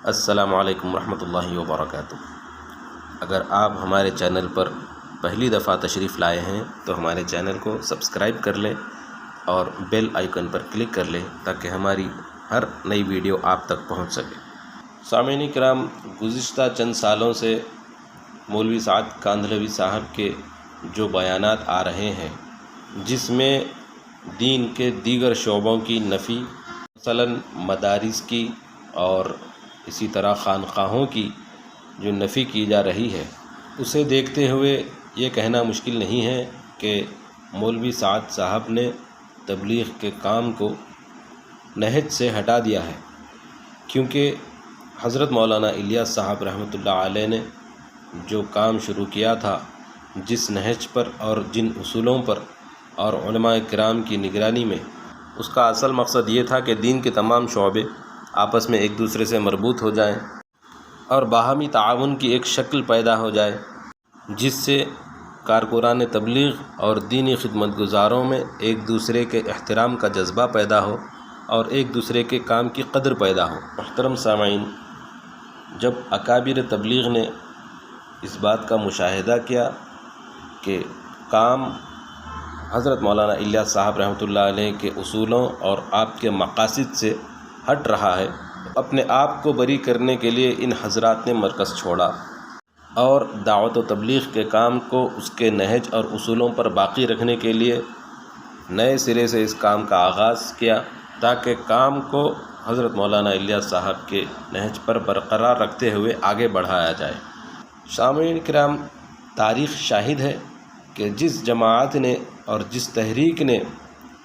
السلام علیکم ورحمۃ اللہ وبرکاتہ۔ اگر آپ ہمارے چینل پر پہلی دفعہ تشریف لائے ہیں تو ہمارے چینل کو سبسکرائب کر لیں اور بیل آئیکن پر کلک کر لیں تاکہ ہماری ہر نئی ویڈیو آپ تک پہنچ سکے۔ سامعین کرام، گزشتہ چند سالوں سے مولوی سعد کاندھلوی صاحب کے جو بیانات آ رہے ہیں جس میں دین کے دیگر شعبوں کی نفی، مثلاً مدارس کی اور اسی طرح خانقاہوں کی جو نفی کی جا رہی ہے، اسے دیکھتے ہوئے یہ کہنا مشکل نہیں ہے کہ مولوی سعد صاحب نے تبلیغ کے کام کو نہج سے ہٹا دیا ہے، کیونکہ حضرت مولانا الیاس صاحب رحمۃ اللہ علیہ نے جو کام شروع کیا تھا، جس نہج پر اور جن اصولوں پر اور علماء کرام کی نگرانی میں، اس کا اصل مقصد یہ تھا کہ دین کے تمام شعبے آپس میں ایک دوسرے سے مربوط ہو جائیں اور باہمی تعاون کی ایک شکل پیدا ہو جائے، جس سے کارکنان تبلیغ اور دینی خدمت گزاروں میں ایک دوسرے کے احترام کا جذبہ پیدا ہو اور ایک دوسرے کے کام کی قدر پیدا ہو۔ محترم سامعین، جب اکابر تبلیغ نے اس بات کا مشاہدہ کیا کہ کام حضرت مولانا الیاس صاحب رحمۃ اللہ علیہ کے اصولوں اور آپ کے مقاصد سے ہٹ رہا ہے، اپنے آپ کو بری کرنے کے لیے ان حضرات نے مرکز چھوڑا اور دعوت و تبلیغ کے کام کو اس کے نہج اور اصولوں پر باقی رکھنے کے لیے نئے سرے سے اس کام کا آغاز کیا، تاکہ کام کو حضرت مولانا الیاس صاحب کے نہج پر برقرار رکھتے ہوئے آگے بڑھایا جائے۔ سامعین کرام، تاریخ شاہد ہے کہ جس جماعت نے اور جس تحریک نے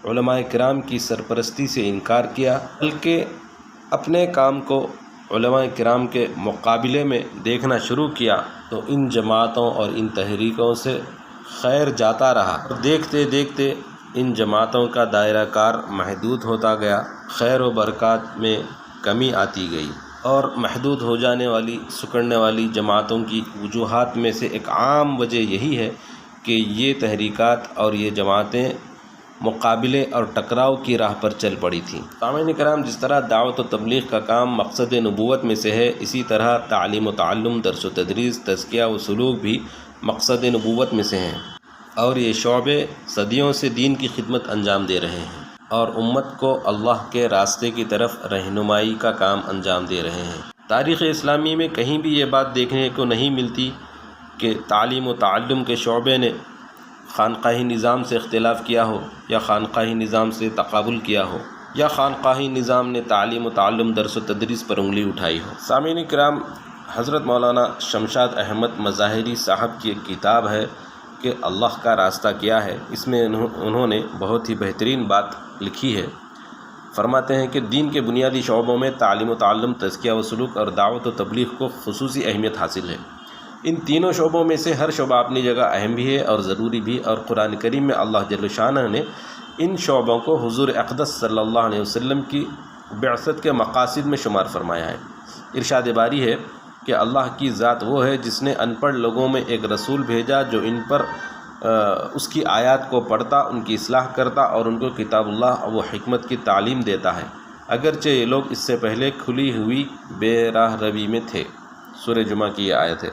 علماء کرام کی سرپرستی سے انکار کیا، بلکہ اپنے کام کو علماء کرام کے مقابلے میں دیکھنا شروع کیا، تو ان جماعتوں اور ان تحریکوں سے خیر جاتا رہا۔ دیکھتے دیکھتے ان جماعتوں کا دائرہ کار محدود ہوتا گیا، خیر و برکات میں کمی آتی گئی، اور محدود ہو جانے والی، سکڑنے والی جماعتوں کی وجوہات میں سے ایک عام وجہ یہی ہے کہ یہ تحریکات اور یہ جماعتیں مقابلے اور ٹکراؤ کی راہ پر چل پڑی تھیں۔ سامعین کرام، جس طرح دعوت و تبلیغ کا کام مقصد نبوت میں سے ہے، اسی طرح تعلیم و تعلم، درس و تدریس، تزکیہ و سلوک بھی مقصد نبوت میں سے ہیں، اور یہ شعبے صدیوں سے دین کی خدمت انجام دے رہے ہیں اور امت کو اللہ کے راستے کی طرف رہنمائی کا کام انجام دے رہے ہیں۔ تاریخ اسلامی میں کہیں بھی یہ بات دیکھنے کو نہیں ملتی کہ تعلیم و تعلم کے شعبے نے خانقاہی نظام سے اختلاف کیا ہو، یا خانقاہی نظام سے تقابل کیا ہو، یا خانقاہی نظام نے تعلیم و تعلم، درس و تدریس پر انگلی اٹھائی ہو۔ سامعین کرام، حضرت مولانا شمشاد احمد مظاہری صاحب کی ایک کتاب ہے کہ اللہ کا راستہ کیا ہے، اس میں انہوں نے بہت ہی بہترین بات لکھی ہے۔ فرماتے ہیں کہ دین کے بنیادی شعبوں میں تعلیم و تعلم، تزکیہ و سلوک اور دعوت و تبلیغ کو خصوصی اہمیت حاصل ہے۔ ان تینوں شعبوں میں سے ہر شعبہ اپنی جگہ اہم بھی ہے اور ضروری بھی، اور قرآن کریم میں اللہ جل شانہ نے ان شعبوں کو حضور اقدس صلی اللہ علیہ وسلم کی بعثت کے مقاصد میں شمار فرمایا ہے۔ ارشاد باری ہے کہ اللہ کی ذات وہ ہے جس نے ان پڑھ لوگوں میں ایک رسول بھیجا جو ان پر اس کی آیات کو پڑھتا، ان کی اصلاح کرتا اور ان کو کتاب اللہ و حکمت کی تعلیم دیتا ہے، اگرچہ یہ لوگ اس سے پہلے کھلی ہوئی بے راہ روی میں تھے۔ سورہ جمعہ کی یہ آیت ہے۔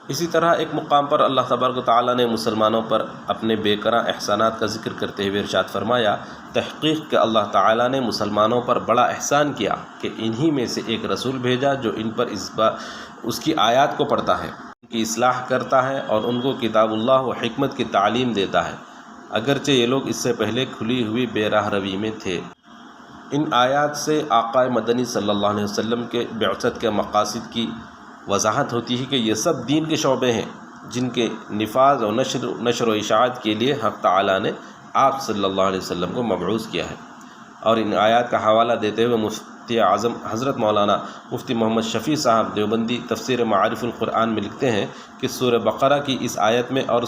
اسی طرح ایک مقام پر اللہ تبارک و تعالیٰ نے مسلمانوں پر اپنے بے کراں احسانات کا ذکر کرتے ہوئے ارشاد فرمایا، تحقیق کہ اللہ تعالیٰ نے مسلمانوں پر بڑا احسان کیا کہ انہی میں سے ایک رسول بھیجا جو ان پر اس کی آیات کو پڑھتا ہے، ان کی اصلاح کرتا ہے اور ان کو کتاب اللہ و حکمت کی تعلیم دیتا ہے، اگرچہ یہ لوگ اس سے پہلے کھلی ہوئی بے راہ روی میں تھے۔ ان آیات سے آقا مدنی صلی اللہ علیہ وسلم کے بعثت کے مقاصد کی وضاحت ہوتی ہے کہ یہ سب دین کے شعبے ہیں جن کے نفاذ اور نشر و اشاعت کے لیے حق تعالیٰ نے آپ صلی اللہ علیہ وسلم کو مبعوث کیا ہے۔ اور ان آیات کا حوالہ دیتے ہوئے مفتی اعظم حضرت مولانا مفتی محمد شفیع صاحب دیوبندی تفسیر معارف القرآن میں لکھتے ہیں کہ سورہ بقرہ کی اس آیت میں اور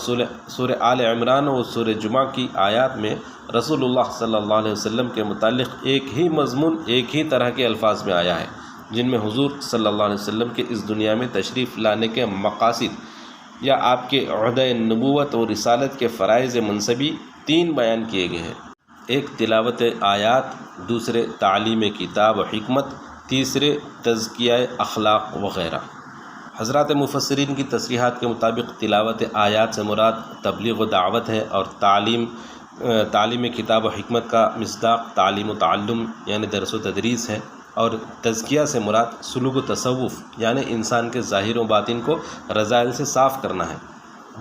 سورہ آل عمران و سورہ جمعہ کی آیات میں رسول اللہ صلی اللہ علیہ وسلم کے متعلق ایک ہی مضمون، ایک ہی طرح کے الفاظ میں آیا ہے، جن میں حضور صلی اللہ علیہ وسلم کے اس دنیا میں تشریف لانے کے مقاصد یا آپ کے عہدہ نبوت و رسالت کے فرائض منصبی تین بیان کیے گئے ہیں۔ ایک تلاوت آیات، دوسرے تعلیم کتاب و حکمت، تیسرے تزکیہ اخلاق وغیرہ۔ حضرات مفسرین کی تصریحات کے مطابق تلاوت آیات سے مراد تبلیغ و دعوت ہے، اور تعلیم کتاب و حکمت کا مصداق تعلیم و تعلم یعنی درس و تدریس ہے، اور تزکیہ سے مراد سلوک و تصوف یعنی انسان کے ظاہر و باطن کو رذائل سے صاف کرنا ہے۔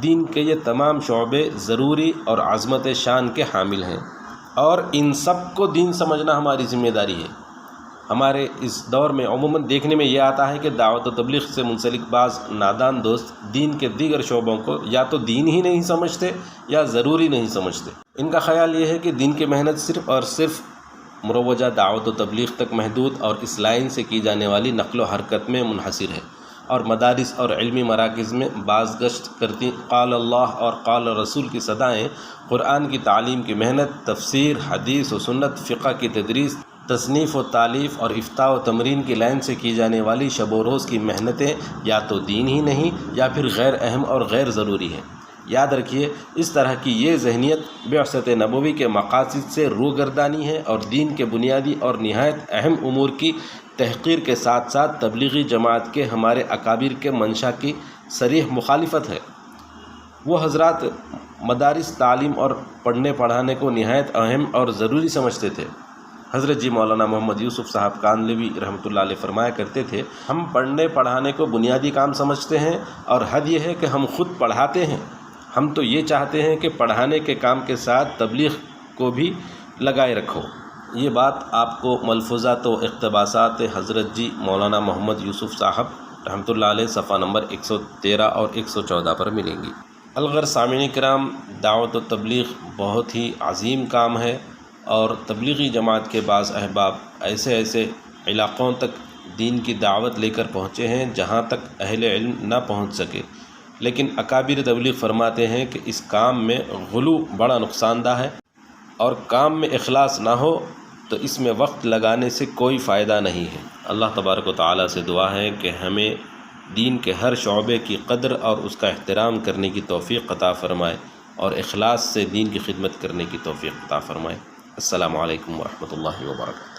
دین کے یہ تمام شعبے ضروری اور عظمت شان کے حامل ہیں، اور ان سب کو دین سمجھنا ہماری ذمہ داری ہے۔ ہمارے اس دور میں عموماً دیکھنے میں یہ آتا ہے کہ دعوت و تبلیغ سے منسلک بعض نادان دوست دین کے دیگر شعبوں کو یا تو دین ہی نہیں سمجھتے یا ضروری نہیں سمجھتے۔ ان کا خیال یہ ہے کہ دین کی محنت صرف اور صرف مروجہ دعوت و تبلیغ تک محدود اور اس لائن سے کی جانے والی نقل و حرکت میں منحصر ہے، اور مدارس اور علمی مراکز میں باز گشت کرتی قال اللہ اور قال رسول کی صدائیں، قرآن کی تعلیم کی محنت، تفسیر، حدیث و سنت، فقہ کی تدریس، تصنیف و تالیف اور افتاء و تمرین کی لائن سے کی جانے والی شب و روز کی محنتیں یا تو دین ہی نہیں یا پھر غیر اہم اور غیر ضروری ہیں۔ یاد رکھیے، اس طرح کی یہ ذہنیت بعثت نبوی کے مقاصد سے روگردانی ہے، اور دین کے بنیادی اور نہایت اہم امور کی تحقیر کے ساتھ ساتھ تبلیغی جماعت کے ہمارے اکابر کے منشا کی صریح مخالفت ہے۔ وہ حضرات مدارس تعلیم اور پڑھنے پڑھانے کو نہایت اہم اور ضروری سمجھتے تھے۔ حضرت جی مولانا محمد یوسف صاحب کاندھلوی رحمۃ اللہ علیہ فرمایا کرتے تھے، ہم پڑھنے پڑھانے کو بنیادی کام سمجھتے ہیں، اور حد یہ ہے کہ ہم خود پڑھاتے ہیں۔ ہم تو یہ چاہتے ہیں کہ پڑھانے کے کام کے ساتھ تبلیغ کو بھی لگائے رکھو۔ یہ بات آپ کو ملفوظات و اقتباسات حضرت جی مولانا محمد یوسف صاحب رحمۃ اللہ علیہ صفحہ نمبر 113 اور 114 پر ملیں گی۔ الغرض سامعین کرام، دعوت و تبلیغ بہت ہی عظیم کام ہے، اور تبلیغی جماعت کے بعض احباب ایسے علاقوں تک دین کی دعوت لے کر پہنچے ہیں جہاں تک اہل علم نہ پہنچ سکے، لیکن اکابر تبلیغ فرماتے ہیں کہ اس کام میں غلو بڑا نقصان دہ ہے، اور کام میں اخلاص نہ ہو تو اس میں وقت لگانے سے کوئی فائدہ نہیں ہے۔ اللہ تبارک و تعالیٰ سے دعا ہے کہ ہمیں دین کے ہر شعبے کی قدر اور اس کا احترام کرنے کی توفیق عطا فرمائے، اور اخلاص سے دین کی خدمت کرنے کی توفیق عطا فرمائے۔ السلام علیکم ورحمۃ اللہ وبرکاتہ۔